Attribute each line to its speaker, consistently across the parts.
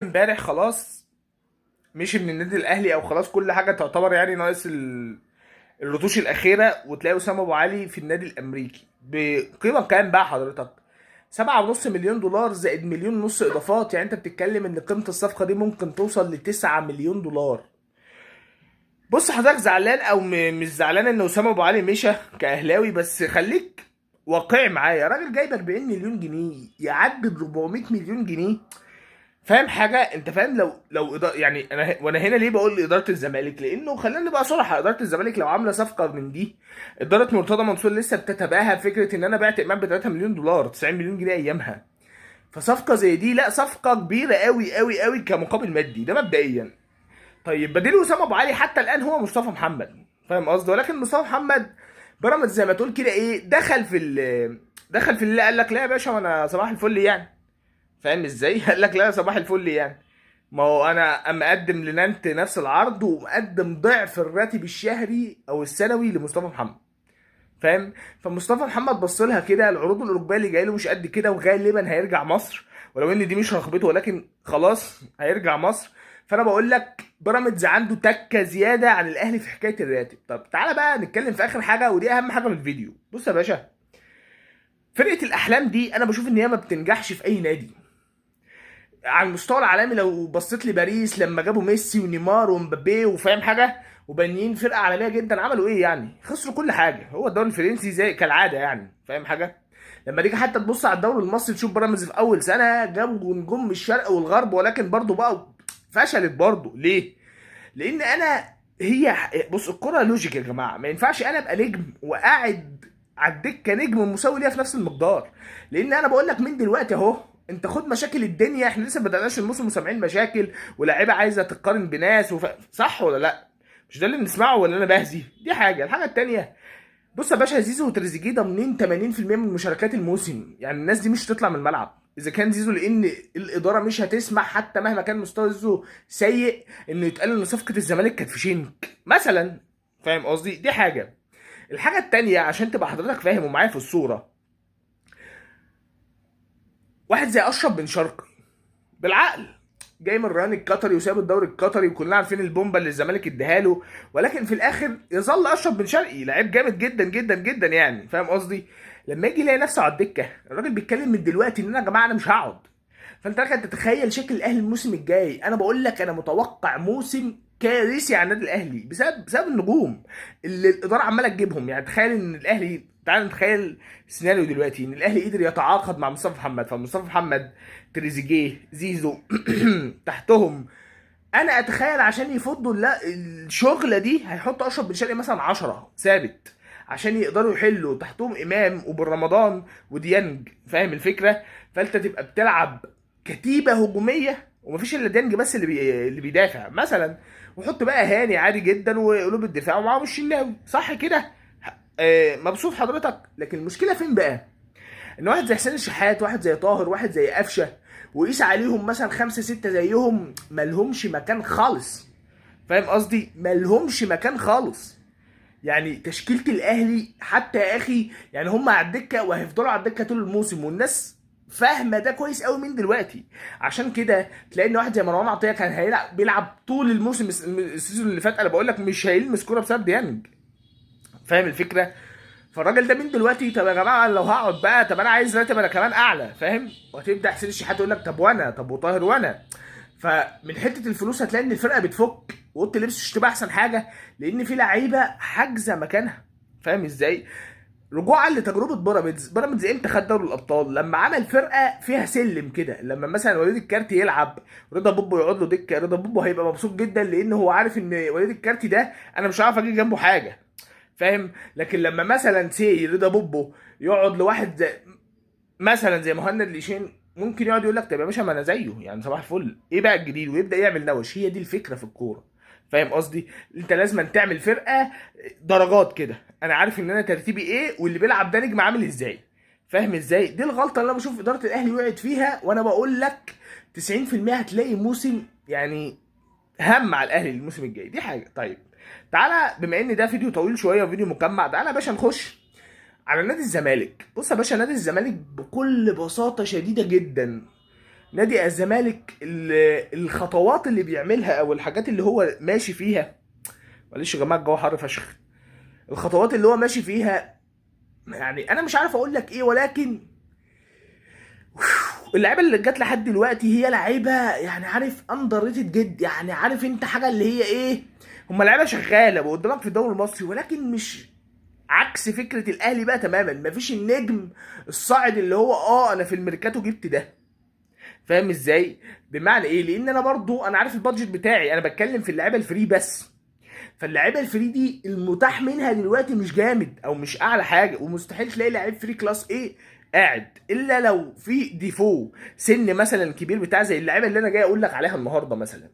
Speaker 1: امبارح خلاص مشي من النادي الاهلي، او خلاص كل حاجه تعتبر يعني ناقص الرتوش الاخيره، وتلاقي اسامه ابو علي في النادي الامريكي بقيمه كام بقى حضرتك؟ 7.5 مليون دولار زائد مليون ونص اضافات. يعني انت بتتكلم ان قيمه الصفقه دي ممكن توصل ل9 مليون دولار. بص حضرتك زعلان او مش زعلان ان اسامه ابو علي مشى كاهلاوي، بس خليك واقعي معايا. راجل جايب 40 مليون جنيه يعدي ب 400 مليون جنيه. فاهم حاجه؟ انت فاهم؟ لو يعني وانا هنا ليه بقول اداره الزمالك؟ لانه خلينا نبقى صراحه، اداره الزمالك لو عامله صفقه من دي، اداره مرتضى منصور لسه بتتباهى فكره ان انا بعت امام ب 3 مليون دولار، 90 مليون جنيه ايامها. فصفقه زي دي لا، صفقه كبيره قوي قوي قوي كمقابل مادي، ده مبدئيا. طيب بديل اسامه ابو علي حتى الان هو مصطفى محمد، فاهم قصدي؟ ولكن مصطفى محمد بيراميدز زي ما تقول كده ايه، دخل في اللي قال لك لا يا باشا وانا صباح الفل يعني. فاهم ازاي؟ قال لك لا صباح الفل يعني. ما هو انا مقدم لنانت نفس العرض، ومقدم ضعف الراتب الشهري او السنوي لمصطفى محمد. فاهم؟ فمصطفى محمد بص لها كده، العروض الاوروبيه اللي جايه له مش قد كده، وغالبا هيرجع مصر، ولو ان دي مش رغبته، ولكن خلاص هيرجع مصر. فانا بقول لك بيراميدز عنده تكه زياده عن الاهلي في حكايه الراتب. طب تعالى بقى نتكلم في اخر حاجه، ودي اهم حاجه في الفيديو. بص يا باشا، فرقه الاحلام دي انا بشوف ان هي ما بتنجحش في اي نادي على المستوى العالمي. لو بصيت لباريس لما جابوا ميسي ونيمار ومبابي، وفاهم حاجه، وبانيين فرقه عالميه جدا، عملوا ايه يعني؟ خسروا كل حاجه. هو الدوري الفرنسي زي كالعاده يعني، فاهم حاجه؟ لما تيجي حتى تبص على الدوري المصري تشوف بيراميدز في اول سنه جابوا نجوم من الشرق والغرب، ولكن برضو بقى فشلت برضو. ليه؟ لان انا هي بص، الكره لوجيك يا جماعه. ما ينفعش انا ابقى نجم وقاعد على الدكه نجم مساوي ليا في نفس المقدار. لان انا بقول لك من دلوقتي اهو، انت خد مشاكل الدنيا، احنا لسه ما بدأناش الموسم وسامعين مشاكل ولاعيبه عايزه تقارن بناس صح ولا لا؟ مش ده اللي بنسمعه ولا انا بهزي؟ دي حاجه. الحاجه التانيه، بص يا باشا، زيزو وتريزيجيه ضامنين 80% من مشاركات الموسم. يعني الناس دي مش هتطلع من الملعب اذا كان زيزو، لان الاداره مش هتسمح حتى مهما كان مستوى زيزو سيء انه يتقال ان صفقه الزمالك كانت في شنك مثلا. فاهم قصدي؟ دي حاجه. الحاجه التانيه عشان تبقى حضرتك فاهم ومعايا في الصوره، واحد زي اشرف بن شرقي بالعقل جاي من الريان القطري وساب الدوري القطري، وكلنا عارفين البومبا اللي الزمالك اداها له، ولكن في الاخر يظل اشرف بن شرقي لعيب جامد جدا جدا جدا يعني. فاهم قصدي؟ لما يجي يلاقي نفسه على الدكه، الراجل بيتكلم من دلوقتي ان انا يا جماعه انا مش هقعد. فانت لك ان تتخيل شكل الاهلي الموسم الجاي. انا بقول لك انا متوقع موسم كارثي على النادي الاهلي بسبب النجوم اللي الاداره عماله تجيبهم. يعني تخيل ان الاهلي، تعال نتخيل سيناريو دلوقتي، ان الاهلي قدر يتعاقد مع مصطفى محمد، فمصطفى محمد، تريزيجيه، زيزو تحتهم. انا اتخيل عشان يفضوا لا الشغله دي هيحط اشرف بن شرقي مثلا 10 ثابت، عشان يقدروا يحلوا تحتهم امام وبن رمضان وديانج. فاهم الفكره؟ فانت تبقى بتلعب كتيبه هجوميه ومفيش الا ديانج بس اللي بيدافع مثلا، وحط بقى هاني عادي جدا وقلوب الدفاع ومعاهم الشناوي، صح كده؟ مبسوط حضرتك؟ لكن المشكله فين بقى؟ ان واحد زي حسين الشحات، واحد زي طاهر، واحد زي قفشه، وقيس عليهم مثلا خمسة ستة زيهم، ملهمش مكان خالص. فاهم قصدي؟ ملهمش مكان خالص. يعني تشكيلة الأهلي حتى يا أخي، يعني هم على الدكة وهيفضلوا على الدكة طول الموسم، والناس فاهمة ده كويس قوي من دلوقتي. عشان كده تلاقي ان واحد زي مروان عطية كان بيلعب طول الموسم السيزون اللي فات، انا بقول لك مش هيلمس كوره بسبب ديانج. فاهم الفكره؟ فالراجل ده من دلوقتي، طب يا جماعه لو هقعد بقى، طب انا عايز راتب انا كمان اعلى، فاهم؟ وهتبدا حسين الشحات يقول لك طب وانا، طب وطاهر وانا. فمن حته الفلوس هتلاقي ان الفرقه بتفك، واوضه اللبس مش تبقى احسن حاجه، لان في لعيبه حاجزه مكانها. فاهم ازاي؟ رجوعا لتجربه بيراميدز امتى خد دوري الابطال؟ لما عمل فرقه فيها سلم كده، لما مثلا وليد الكارتي يلعب، رضا بوبو يقعد له دكه، رضا بوبو هيبقى مبسوط جدا لان هو عارف ان وليد الكارتي ده انا مش عارف اجي جنبه حاجه. فاهم؟ لكن لما مثلا سي رضا بوبو يقعد لواحد زي مثلا زي مهند ليشين، ممكن يقعد يقول لك طب يا باشا ما انا زيه يعني صباح الفل، ايه بقى الجديد؟ ويبدا يعمل نوش. هي دي الفكره في الكوره. فاهم قصدي؟ انت لازم تعمل فرقه درجات كده، انا عارف ان انا ترتيبي ايه واللي بيلعب ده نجم عامل ازاي. فاهم ازاي؟ دي الغلطه اللي انا بشوف اداره الاهلي وقعت فيها، وانا بقول لك 90% هتلاقي موسم يعني هم على الاهلي الموسم الجاي. دي حاجه. طيب تعالى، بما ان ده فيديو طويل شويه وفيديو مجمع، تعالى يا باشا نخش على نادي الزمالك. بص يا باشا، نادي الزمالك بكل بساطه شديده جدا نادي الزمالك الخطوات اللي بيعملها او الحاجات اللي هو ماشي فيها، معلش يا جماعه الجو حر فشخ، الخطوات اللي هو ماشي فيها، يعني انا مش عارف اقول لك ايه، ولكن اللعيبه اللي جت لحد دلوقتي هي لعيبه يعني عارف اندر ريتد جد، يعني عارف انت حاجه اللي هي ايه، هم لعيبه شغاله قدامك في الدوري المصري، ولكن مش عكس فكره الاهلي بقى تماما. مفيش النجم الصاعد اللي هو انا في الميركاتو جبت ده، فاهم ازاي؟ بمعنى ايه؟ لان انا برضو انا عارف البادجت بتاعي، انا بتكلم في اللعيبه الفري بس. فاللعيبه الفري دي المتاح منها دلوقتي مش جامد او مش اعلى حاجه، ومستحيل تلاقي لعيب فري كلاس ايه قاعد الا لو في ديفو سن مثلا كبير بتاع زي اللعيبه اللي انا جاي اقول لك عليها النهارده مثلا.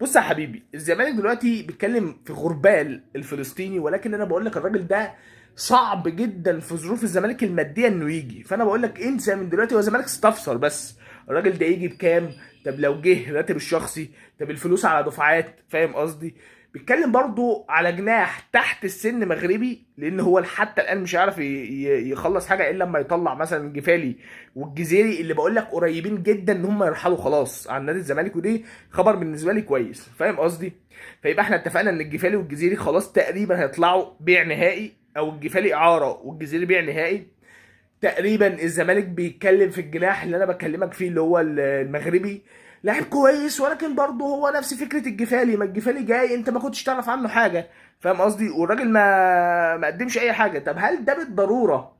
Speaker 1: بص يا حبيبي، الزمالك دلوقتي بيتكلم في غربال الفلسطيني، ولكن انا بقول لك الراجل ده صعب جدا في ظروف الزمالك الماديه انه يجي، فانا بقول لك انسى من دلوقتي، هو الزمالك استفسر بس الراجل ده يجي بكام، طب لو جه راتب الشخصي، طب الفلوس على دفعات، فاهم قصدي؟ بيتكلم برضو على جناح تحت السن مغربي، لان هو حتى الان مش هيعرف يخلص حاجه الا لما يطلع مثلا الجفالي والجزيري، اللي بقول لك قريبين جدا ان هم يرحلوا خلاص عن نادي الزمالك، ودي خبر بالنسبه لي كويس، فاهم قصدي؟ فيبقى احنا اتفقنا ان الجفالي والجزيري خلاص تقريبا هيطلعوا بيع نهائي، او الجفالي اعاره والجزيري بيع نهائي. تقريبا الزمالك بيتكلم في الجناح اللي انا بكلمك فيه اللي هو المغربي، لاعب كويس، ولكن برضه هو نفس فكره الجفالي، ما الجفالي جاي انت ما كنتش تعرف عنه حاجه، فاهم قصدي؟ والراجل ما قدمش اي حاجه. طب هل ده بالضروره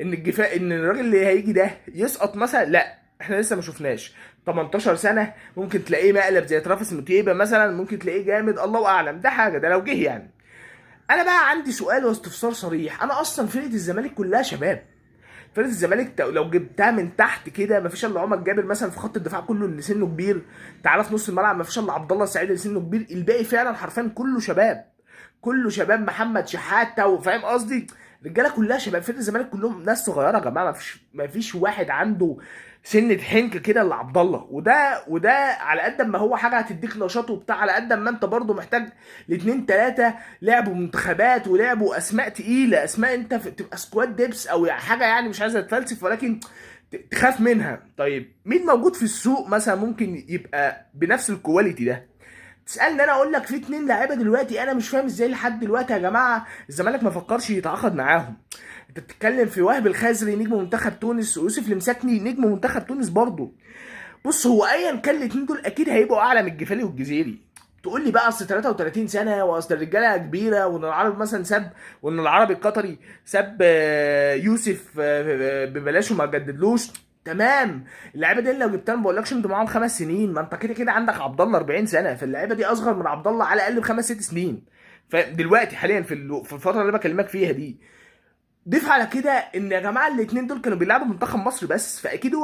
Speaker 1: ان الراجل اللي هيجي ده يسقط مثلا؟ لا، احنا لسه ما شفناش. 18 سنه، ممكن تلاقيه مقلب زي ترافيس موتيبا مثلا، ممكن تلاقيه جامد، الله اعلم، ده حاجه ده لو جه يعني. انا بقى عندي سؤال واستفسار صريح، انا اصلا فرقه الزمالك كلها شباب. فرقه الزمالك لو جبتها من تحت كده مفيش الا عمر جابر مثلا في خط الدفاع كله اللي سنه كبير، تعالى في نص الملعب مفيش الا عبد الله السعيد اللي سنه كبير، الباقي فعلا حرفيا كله شباب، كله شباب، محمد شحاته، فاهم قصدي؟ الرجاله كلها شباب، فرقه الزمالك كلهم ناس صغيره يا جماعه، مفيش واحد عنده سنه حنك كده الا عبد الله، وده على قد ما هو حاجه هتديك نشاط وبتاع، على قد ما انت برضه محتاج الاثنين ثلاثه لعبوا منتخبات ولعبوا اسماء تقيله، اسماء انت تبقى سكواد ديبس او حاجه، يعني مش عايز اتفلسف ولكن تخاف منها. طيب مين موجود في السوق مثلا ممكن يبقى بنفس الكواليتي ده؟ تسالني انا اقول لك في اتنين لاعيبه دلوقتي انا مش فاهم ازاي لحد دلوقتي يا جماعه الزمالك ما فكرش يتعاقد معاهم. انت بتتكلم في وهب الخزري نجم منتخب تونس، ويوسف المساكني نجم منتخب تونس برضه. بص هو ايا كان الاثنين دول اكيد هيبقوا اعلى من الجفالي والجزيري. تقول لي بقى اصل 33 سنه واصل الرجاله كبيره، وان العربي مثلا ساب، وان العربي القطري ساب يوسف ببلاش وما جددلوش، تمام. اللعيبه دي لو جبتها ما بقولكش انتوا معاهم 5 سنين، ما انت كده كده عندك عبد الله 40 سنه، فاللعيبه دي اصغر من عبد الله على الاقل بخمس ست سنين. فدلوقتي حاليا في الفتره اللي بكلمك فيها دي، ضيف على كده ان يا جماعه الاثنين دول كانوا بيلعبوا منتخب مصر بس، فاكيد هو